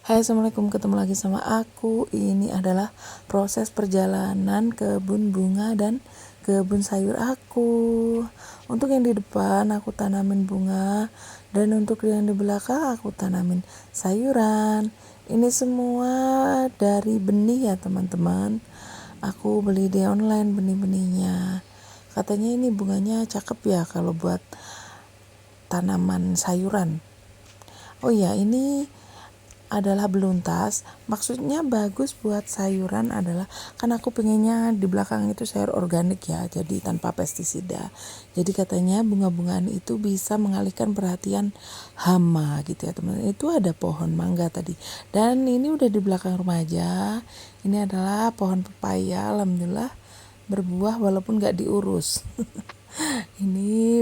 Hai, assalamualaikum, ketemu lagi sama aku. Ini adalah proses perjalanan kebun bunga dan kebun sayur aku. Untuk yang di depan aku tanamin bunga, dan untuk yang di belakang aku tanamin sayuran. Ini semua dari benih ya teman-teman. Aku beli di online benih-benihnya. Katanya ini bunganya cakep ya kalau buat tanaman sayuran. Oh ya, ini adalah beluntas, maksudnya bagus buat sayuran adalah kan aku pengennya di belakang itu sayur organik ya, jadi tanpa pestisida. Jadi katanya bunga-bungaan itu bisa mengalihkan perhatian hama gitu ya teman-teman. Itu ada pohon mangga tadi, dan ini udah di belakang rumah aja. Ini adalah pohon pepaya, alhamdulillah berbuah walaupun gak diurus. Ini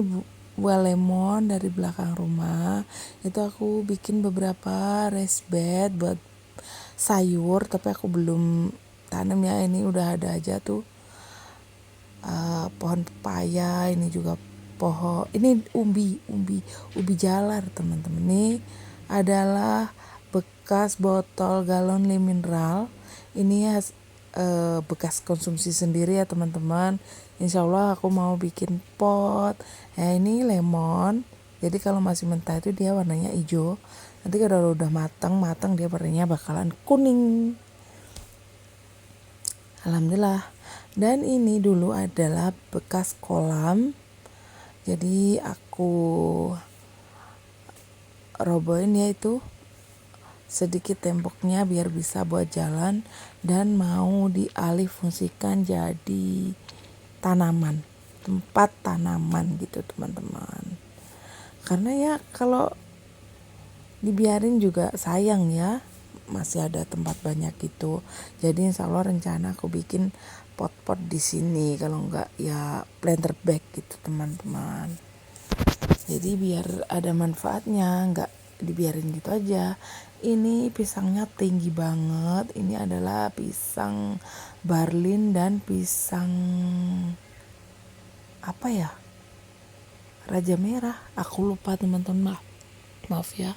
buah lemon dari belakang rumah. Itu aku bikin beberapa raised bed buat sayur, tapi aku belum tanam ya. Ini udah ada aja tuh pohon pepaya. Ini juga pohon, ini ubi jalar teman-teman. Ini adalah bekas botol galon mineral. Ini bekas konsumsi sendiri ya teman-teman. Insya Allah aku mau bikin pot. Nah ini lemon, jadi kalau masih mentah itu dia warnanya hijau, nanti kalau udah matang dia warnanya bakalan kuning. Alhamdulillah. Dan ini dulu adalah bekas kolam, jadi aku robohin ya itu sedikit temboknya biar bisa buat jalan, dan mau dialih fungsikan jadi tempat tanaman gitu teman-teman. Karena ya kalau dibiarin juga sayang ya, masih ada tempat banyak gitu. Jadi insya Allah rencana aku bikin pot-pot di sini, kalau enggak ya planter bag gitu teman-teman. Jadi biar ada manfaatnya, enggak dibiarin gitu aja. Ini pisangnya tinggi banget. Ini adalah pisang barlin dan pisang apa ya? Raja merah. Aku lupa teman-teman, maaf ya.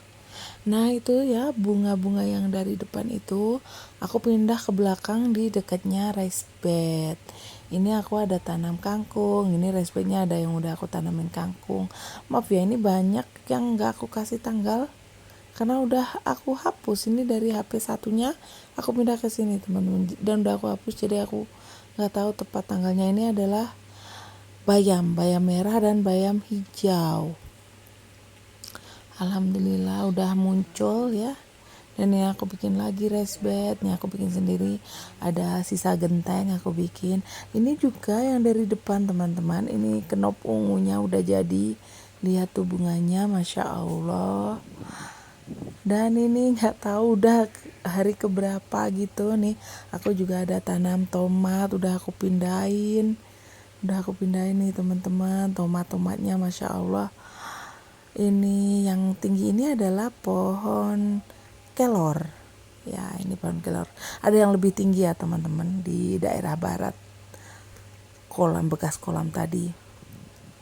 Nah itu ya bunga-bunga yang dari depan itu aku pindah ke belakang di dekatnya rice bed. Ini aku ada tanam kangkung. Ini rice bednya ada yang udah aku tanamin kangkung. Maaf ya, ini banyak yang gak aku kasih tanggal karena udah aku hapus. Ini dari HP satunya aku pindah ke sini teman-teman, dan udah aku hapus, jadi aku nggak tahu tepat tanggalnya. Ini adalah bayam merah dan bayam hijau. Alhamdulillah udah muncul ya. Dan ini aku bikin lagi raised bed, ini aku bikin sendiri. Ada sisa genteng aku bikin. Ini juga yang dari depan teman-teman. Ini kenop ungunya udah jadi. Lihat tuh bunganya, masya Allah. Dan ini nggak tahu udah hari keberapa gitu nih. Aku juga ada tanam tomat, udah aku pindahin nih teman-teman. Tomatnya masya Allah. Ini yang tinggi ini adalah pohon kelor. Ya, ini pohon kelor. Ada yang lebih tinggi ya teman-teman di daerah barat. Bekas kolam tadi.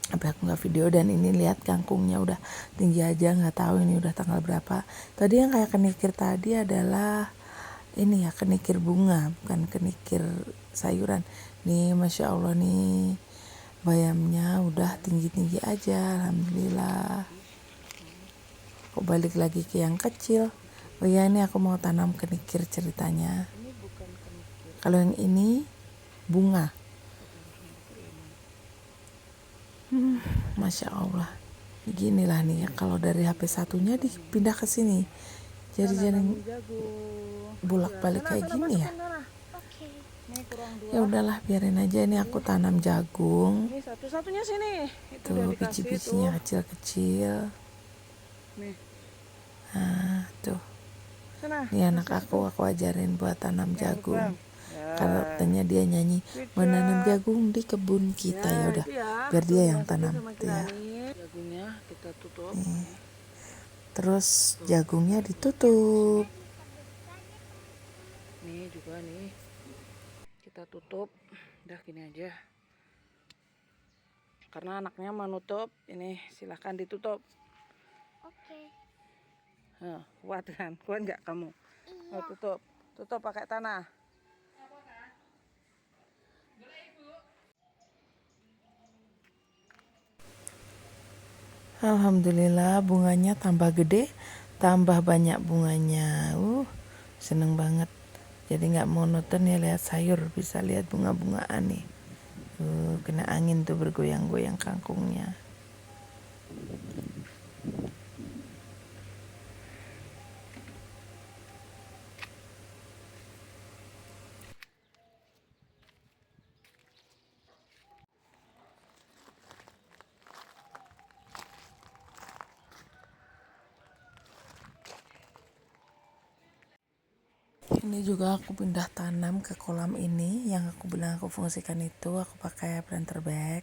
Tapi aku nggak video. Dan ini lihat kangkungnya udah tinggi aja, nggak tahu ini udah tanggal berapa. Tadi yang kayak kenikir tadi adalah ini ya, kenikir bunga, bukan kenikir sayuran. Nih masya Allah nih bayamnya udah tinggi-tinggi aja, alhamdulillah. Aku balik lagi ke yang kecil. Oh ya, ini aku mau tanam kenikir ceritanya. Kalau yang ini bunga. Masya Allah. Beginilah nih ya, kalau dari HP satunya dipindah ke sini. Jadi bolak-balik kayak gini ya. Ya udahlah, biarin aja. Ini aku tanam jagung. Ini satu-satunya sini. Tuh biji-bijinya kecil-kecil. Nah, tuh. Ini anak aku ajarin buat tanam jagung. Kalau katanya dia nyanyi menanam jagung di kebun kita, ya udah biar dia yang tanam tuh ya. Jagungnya kita tutup. Terus jagungnya ditutup. Nih juga nih kita tutup. Udah gini aja. Karena anaknya mau nutup, ini silahkan ditutup. Oke. Kuat kan? Kuat nggak kamu? Oh, tutup pakai tanah. Alhamdulillah bunganya tambah gede, tambah banyak bunganya. Seneng banget. Jadi nggak monoton ya lihat sayur, bisa lihat bunga-bungaan nih. Kena angin tuh bergoyang-goyang kangkungnya. Ini juga aku pindah tanam ke kolam ini yang aku bilang aku fungsikan itu, aku pakai planter bag.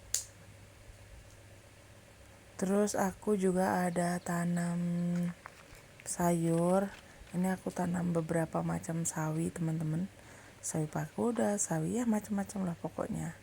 Terus aku juga ada tanam sayur. Ini aku tanam beberapa macam sawi, teman-teman. Sawi pagoda, sawi ya macam-macam lah pokoknya.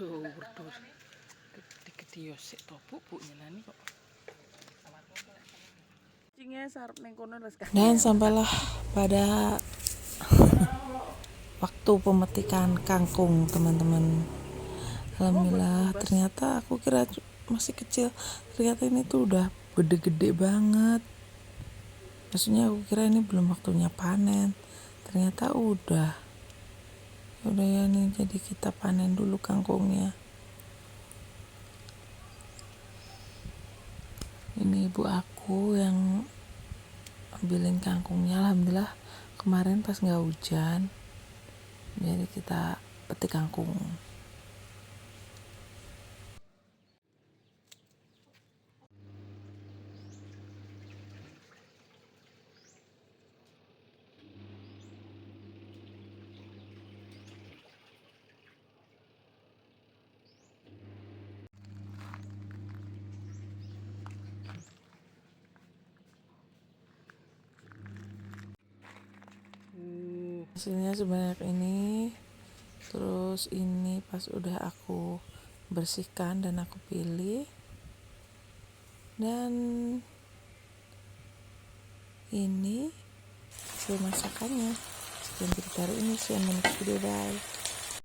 Duh, berdua. Gede-gede yo sik to pupuknya nani kok. Cingnya sarep ning kono les kan. Dan sampailah pada waktu pemetikan kangkung, teman-teman. Alhamdulillah, ternyata aku kira masih kecil, ternyata ini tuh udah gede-gede banget. Maksudnya aku kira ini belum waktunya panen, ternyata udah ya nih, jadi kita panen dulu kangkungnya. Ini ibu aku yang ambilin kangkungnya. Alhamdulillah kemarin pas nggak hujan, jadi kita petik kangkung. Hasilnya sebanyak ini. Terus ini pas udah aku bersihkan dan aku pilih, dan ini hasil masakannya. Sekian cerita hari ini, see you on the next video, bye.